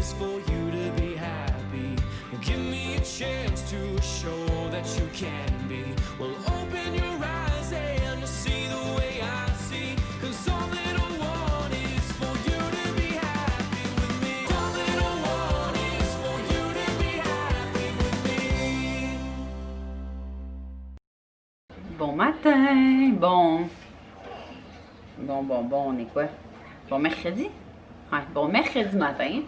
is for you to be happy. Give me a chance to show that you can be. Well, open your eyes and you'll see the way I see. 'Cause all that I want is for you to be happy with me. All that I want is for you to be happy with me. Bon matin! Bon, on est quoi? Bon mercredi? Ouais, bon mercredi matin.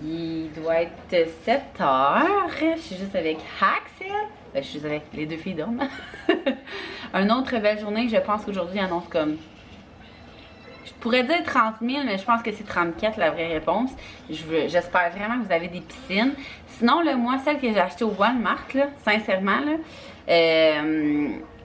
Il doit être 7 heures. Je suis juste avec Axel. Je suis juste avec les deux filles dorment. Une autre belle journée. Je pense qu'aujourd'hui annonce comme... Je pourrais dire 30 000, mais je pense que c'est 34 la vraie réponse. J'espère vraiment que vous avez des piscines. Sinon, là, moi, celle que j'ai achetée au Walmart, là, sincèrement, là,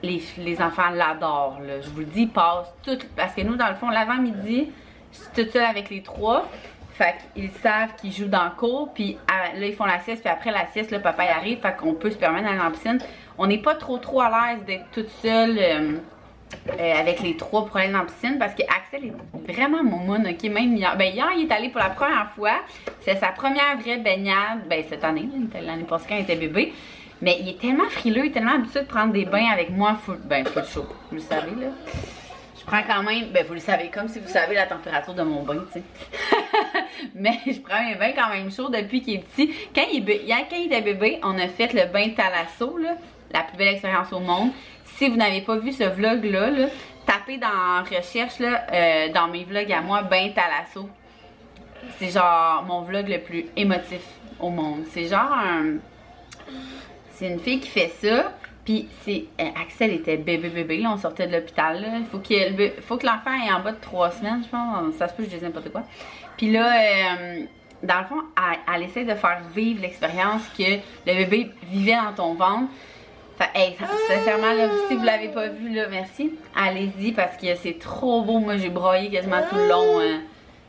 les enfants l'adorent. Je vous le dis, ils passent tout. Parce que nous, dans le fond, l'avant-midi, je suis toute seule avec les trois. Fait qu'ils savent qu'ils jouent dans le cours. Puis là, ils font la sieste. Puis après la sieste, le papa y arrive. Fait qu'on peut se permettre d'aller dans la piscine. On n'est pas trop à l'aise d'être toute seule avec les trois pour aller dans la piscine. Parce que Axel est vraiment momoun. Ok, même hier. Ben, hier, il est allé pour la première fois. C'est sa première vraie baignade. Ben, cette année. L'année passée quand il était bébé. Mais il est tellement frileux, il est tellement habitué de prendre des bains avec moi full chaud. Vous le savez, là. Je prends quand même, ben vous le savez, comme si vous savez la température de mon bain, tu sais. Mais je prends mes bains quand même chauds depuis qu'il est petit. Quand il était bébé, on a fait le bain Thalasso, là, la plus belle expérience au monde. Si vous n'avez pas vu ce vlog-là, là, tapez dans recherche, là, dans mes vlogs à moi, bain Thalasso. C'est genre mon vlog le plus émotif au monde. C'est genre c'est une fille qui fait ça, puis c'est Axel était bébé, là, on sortait de l'hôpital, là. Il faut que l'enfant ait en bas de 3 semaines, je pense, ça se peut, je dis n'importe quoi. Puis là, dans le fond, elle essaie de faire vivre l'expérience que le bébé vivait dans ton ventre. Fait, hey, sincèrement, là, si vous l'avez pas vu, là, merci, allez-y, parce que c'est trop beau. Moi, j'ai broyé quasiment tout le long,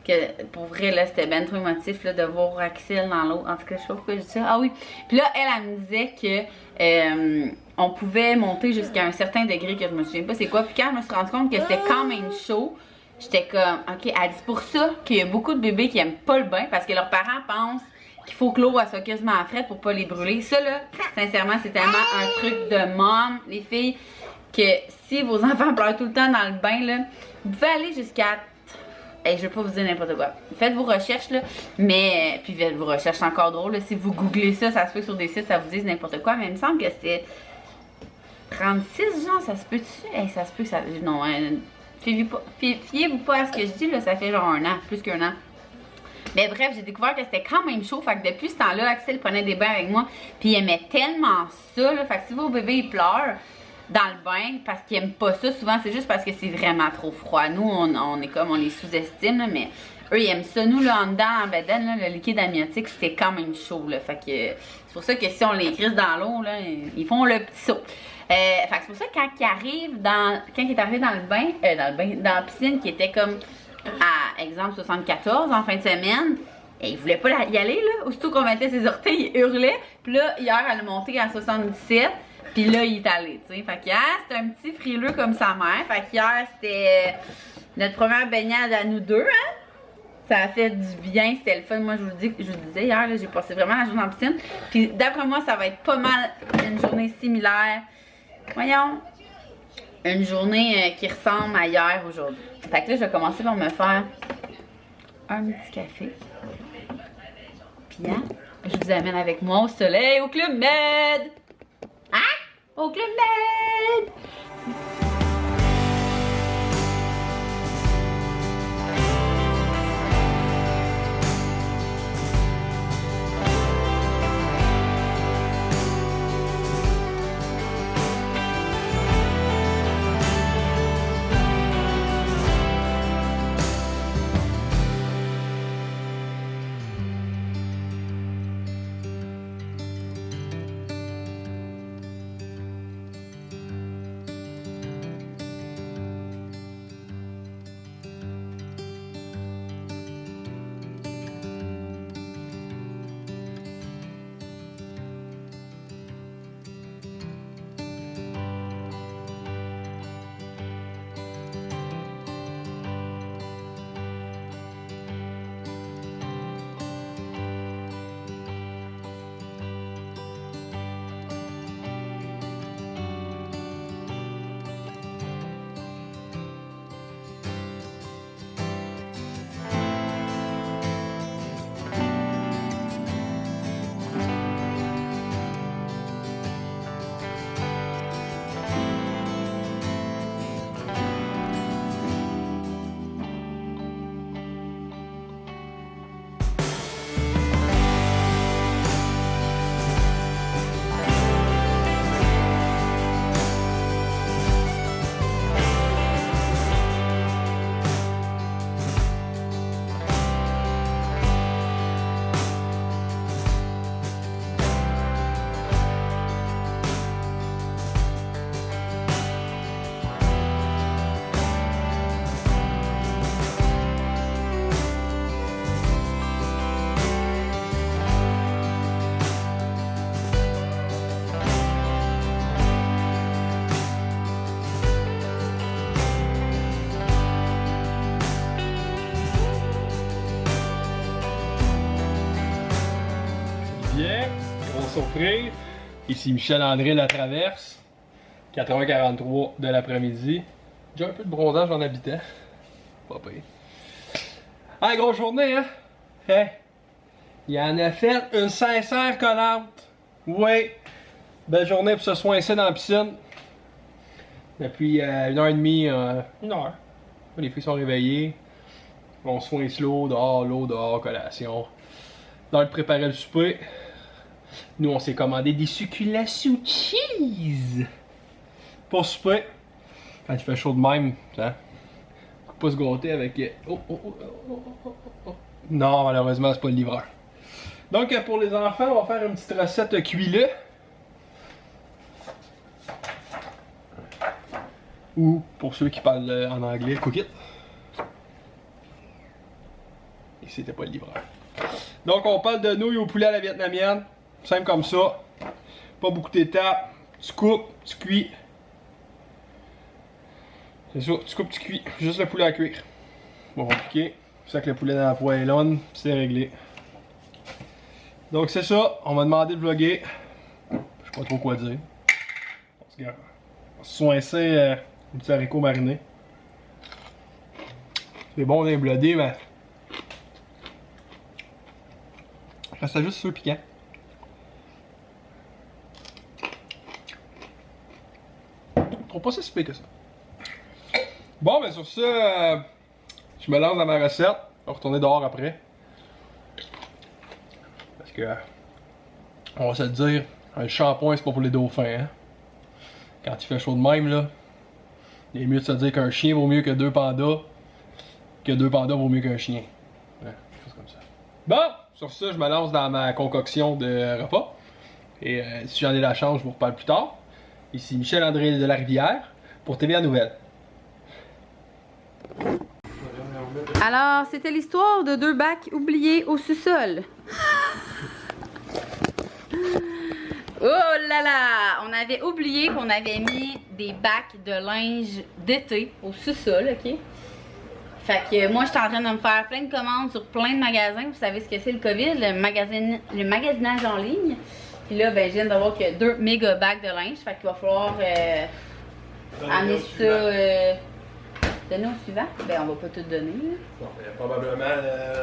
que pour vrai, là, c'était ben trop émotif, là, de voir Axel dans l'eau. En tout cas, je sais pas pourquoi je dis ça. Ah oui. Puis là, elle me disait que on pouvait monter jusqu'à un certain degré que je me souviens pas c'est quoi. Puis quand je me suis rendu compte que c'était quand même chaud, j'étais comme, ok, elle dit pour ça qu'il y a beaucoup de bébés qui aiment pas le bain parce que leurs parents pensent qu'il faut que l'eau soit quasiment à frais pour pas les brûler. Ça, là, sincèrement, c'est tellement un truc de mom, les filles, que si vos enfants pleurent tout le temps dans le bain, là, vous pouvez aller jusqu'à... Hey, je vais pas vous dire n'importe quoi. Faites vos recherches, là, mais... Puis faites vos recherches encore drôles, là. Si vous googlez ça, ça se peut sur des sites, ça vous dise n'importe quoi, mais il me semble que c'était 36, genre, ça se peut-tu? Hey, ça se peut que ça... Non, fiez-vous pas à ce que je dis, là, ça fait genre 1 an, plus qu'1 an. Mais bref, j'ai découvert que c'était quand même chaud, fait que depuis ce temps-là, Axel prenait des bains avec moi, puis il aimait tellement ça, là, fait que si vos bébés, ils pleurent dans le bain parce qu'ils aiment pas ça, souvent c'est juste parce que c'est vraiment trop froid. Nous, on est comme, on les sous-estime, là, mais eux, ils aiment ça. Nous, là, en dedans, en bedaine, là, le liquide amniotique, c'était quand même chaud, là, fait que c'est pour ça que si on les crisse dans l'eau, là, ils font le petit saut. Fait que c'est pour ça que quand il est arrivé dans le bain, dans la piscine qui était comme à exemple 74 en fin de semaine, et il voulait pas y aller, là. Aussitôt qu'on mettait ses orteils, il hurlait. Puis là, hier, elle a monté à 77. Puis là, il est allé, tu sais. Fait qu'hier, c'était un petit frileux comme sa mère. Fait qu'hier, c'était notre première baignade à nous deux, hein. Ça a fait du bien, c'était le fun. Moi, je vous disais hier, j'ai passé vraiment la journée en piscine. Puis d'après moi, ça va être pas mal une journée similaire. Voyons. Une journée qui ressemble à hier aujourd'hui. Fait que là, je vais commencer par me faire un petit café. Puis hein, je vous amène avec moi au soleil, au Club Med! Hein? Au Club Med! bien. Grosse surprise. Ici Michel-André la traverse. 4h43 de l'après-midi. J'ai un peu de bronzage en habitant. Pas pire. Ah, grosse journée, hein? Hein? Il en a fait une sincère collante. Oui. Belle journée pour se soincer dans la piscine. Depuis 1h30, 1h. Les filles sont réveillées. On se soigne l'eau, dehors, collation. L'heure de préparer le souper. Nous, on s'est commandé des succulents sous cheese. Pour souper. Quand il fait chaud de même, hein? Pas se gâter avec... Non, malheureusement, c'est pas le livreur. Donc, pour les enfants, on va faire une petite recette cuit-là. Ou, pour ceux qui parlent en anglais, cook it. Et c'était pas le livreur. Donc, on parle de nouilles au poulet à la vietnamienne. Simple comme ça. Pas beaucoup d'étapes. Tu coupes, tu cuis. C'est ça, tu coupes, tu cuis. Juste le poulet à cuire. Bon, compliqué. C'est ça que le poulet dans la poêlonne, c'est réglé. Donc, c'est ça. On m'a demandé de vlogger. Je sais pas trop quoi dire. On se soincer un petit haricot mariné. C'est bon d'un blodé, mais. Reste juste sur le piquant. Je trouve pas ça si pire que ça. Bon, ben sur ça, je me lance dans ma recette. On va retourner dehors après. Parce que, on va se le dire, un shampoing c'est pas pour les dauphins, hein. Quand il fait chaud de même, là, il est mieux de se dire qu'un chien vaut mieux que deux pandas, que deux pandas vaut mieux qu'un chien. Ouais, quelque chose comme ça. Bon, sur ça, je me lance dans ma concoction de repas. Et si j'en ai la chance, je vous reparle plus tard. Ici Michel-André de la Rivière pour TVA Nouvelles. Alors, c'était l'histoire de 2 bacs oubliés au sous-sol. Oh là là! On avait oublié qu'on avait mis des bacs de linge d'été au sous-sol, ok? Fait que moi, j'étais en train de me faire plein de commandes sur plein de magasins. Vous savez ce que c'est le COVID, le magasinage en ligne. Puis là, ben, je viens d'avoir que 2 méga bacs de linge. Fait qu'il va falloir amener ça... donner au suivant? Ben, on va pas tout donner, là. Bon, il y a probablement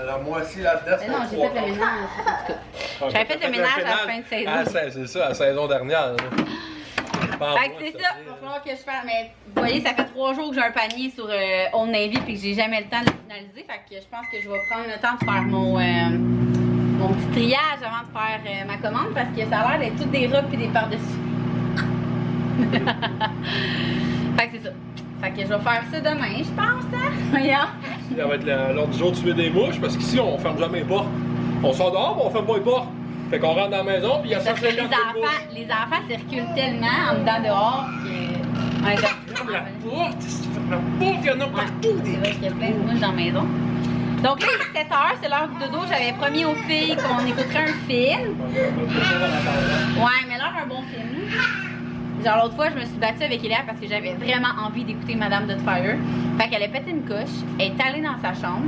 la moitié là-dedans. Mais non, j'ai fait le ménage. En tout cas, j'avais fait le ménage à la fin de saison. Ah, c'est ça, la saison dernière. Fait que c'est ça, il va falloir que je fasse. Mais vous voyez, ça fait 3 jours que j'ai un panier sur Old Navy puis que j'ai jamais le temps de le finaliser. Fait que je pense que je vais prendre le temps de faire mon petit triage avant de faire ma commande parce que ça a l'air d'être toutes des robes et des par-dessus. Fait que c'est ça. Fait que je vais faire ça demain, je pense, hein? Regarde. Ça va être l'ordre du jour de tuer des mouches parce qu'ici on ferme jamais les portes. On sort dehors mais on ferme pas les portes. Fait qu'on rentre dans la maison puis il y a 150 mouches. Les enfants circulent tellement en dedans dehors que. Ouais, Ferme la porte, si tu fermes la porte, il y en a partout. C'est vrai qu'il y a plein de mouches dans la maison. Donc là, il est 7h, c'est l'heure du dodo. J'avais promis aux filles qu'on écouterait un film. Ouais, mais là, un bon film. Genre l'autre fois, je me suis battue avec Elia parce que j'avais vraiment envie d'écouter Madame Doubtfire. Fait qu'elle a pété une coche, elle est allée dans sa chambre,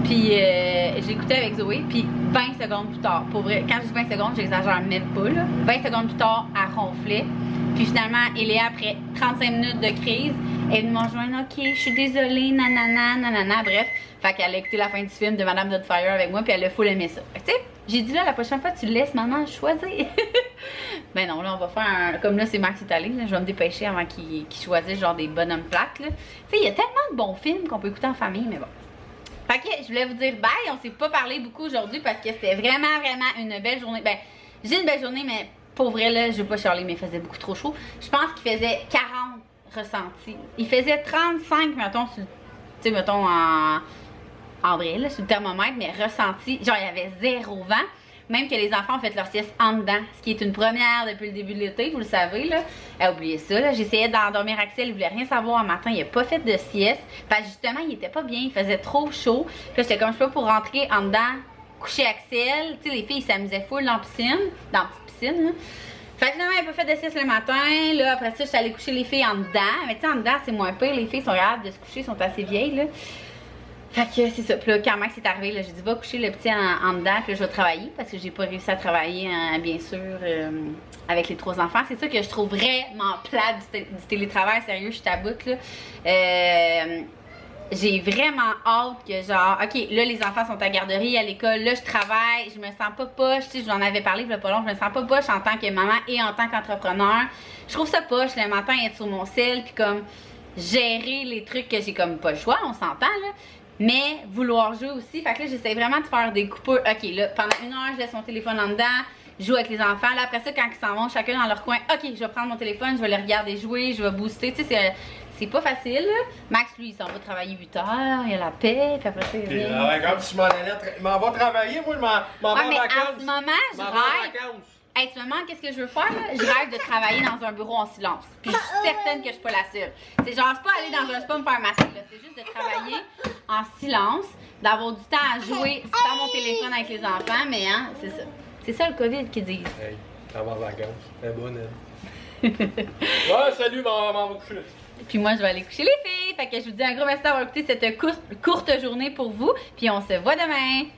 puis j'ai écouté avec Zoé, puis 20 secondes plus tard, pour vrai, quand je dis 20 secondes, j'exagère même pas, là. 20 secondes plus tard, elle ronflait. Puis finalement, Elia, après 35 minutes de crise, elle est venue me rejoindre, ok, je suis désolée, nanana, nanana, bref. Fait qu'elle a écouté la fin du film de Madame Doubtfire avec moi, puis elle a full aimé ça. Fait que tu sais, j'ai dit là, la prochaine fois, tu laisses maman choisir. Ben non, là, on va faire un... Comme là, c'est Max Italie, là, je vais me dépêcher avant qu'il choisisse genre des bonhommes plaques, là. Tu sais, il y a tellement de bons films qu'on peut écouter en famille, mais bon. Fait que je voulais vous dire bye, on s'est pas parlé beaucoup aujourd'hui parce que c'était vraiment une belle journée. Ben, j'ai une belle journée, mais pour vrai, là, je veux pas charler, mais il faisait beaucoup trop chaud. Je pense qu'il faisait 40 ressentis. Il faisait 35, mettons, tu sais, mettons, en vrai, là, sur le thermomètre, mais ressenti. Genre, il y avait 0 vent. Même que les enfants ont fait leur sieste en dedans, ce qui est une première depuis le début de l'été, vous le savez, là. Oubliez ça, là. J'essayais d'endormir Axel, il voulait rien savoir un matin, il n'a pas fait de sieste. Parce que justement, il était pas bien, il faisait trop chaud. Puis là, j'étais comme, je sais pas, pour rentrer en dedans, coucher Axel. Tu sais, les filles, ils s'amusaient full dans la piscine, dans la petite piscine, là. Fait que finalement, il n'a pas fait de sieste le matin. Là, après ça, je suis allée coucher les filles en dedans. Mais tu sais, en dedans, c'est moins pire. Les filles sont capables de se coucher, sont assez vieilles, là. Fait que c'est ça. Puis là, quand Max est arrivé, là, j'ai dit va coucher le petit en dedans, puis là, je vais travailler parce que j'ai pas réussi à travailler, bien sûr, avec les 3 enfants. C'est ça que je trouve vraiment plate du télétravail. Sérieux, je t'aboute, là. J'ai vraiment hâte que genre, ok, là les enfants sont à garderie, à l'école, là je travaille, je me sens pas poche, tu sais, je vous en avais parlé il y a pas long, je me sens pas poche en tant que maman et en tant qu'entrepreneur. Je trouve ça poche le matin être sur mon sel puis comme gérer les trucs que j'ai comme pas le choix, on s'entend là. Mais vouloir jouer aussi, fait que là j'essaie vraiment de faire des coupures. Ok, là pendant 1 heure je laisse mon téléphone en dedans, je joue avec les enfants. Là après ça quand ils s'en vont chacun dans leur coin, ok je vais prendre mon téléphone, je vais les regarder jouer, je vais booster, tu sais c'est pas facile là. Max lui il s'en va travailler 8 heures, il a la paix, puis après ça il revient. Comme si je m'en vais travailler, moi je m'en vais en vacances. En ce moment je rêve. Hey, tu me demandes qu'est-ce que je veux faire là? Je rêve de travailler dans un bureau en silence. Puis je suis certaine que je suis pas la seule. C'est genre, c'est pas aller dans un spa me faire masser là. C'est juste de travailler en silence, d'avoir du temps à jouer sans mon téléphone avec les enfants, mais hein, c'est ça. C'est ça le COVID qu'ils disent. Hey, ça va en vacances. Elle est bonne, elle. Ouais, salut, m'en va coucher là. Puis moi, je vais aller coucher les filles. Fait que je vous dis un gros merci d'avoir écouté cette courte journée pour vous. Puis on se voit demain.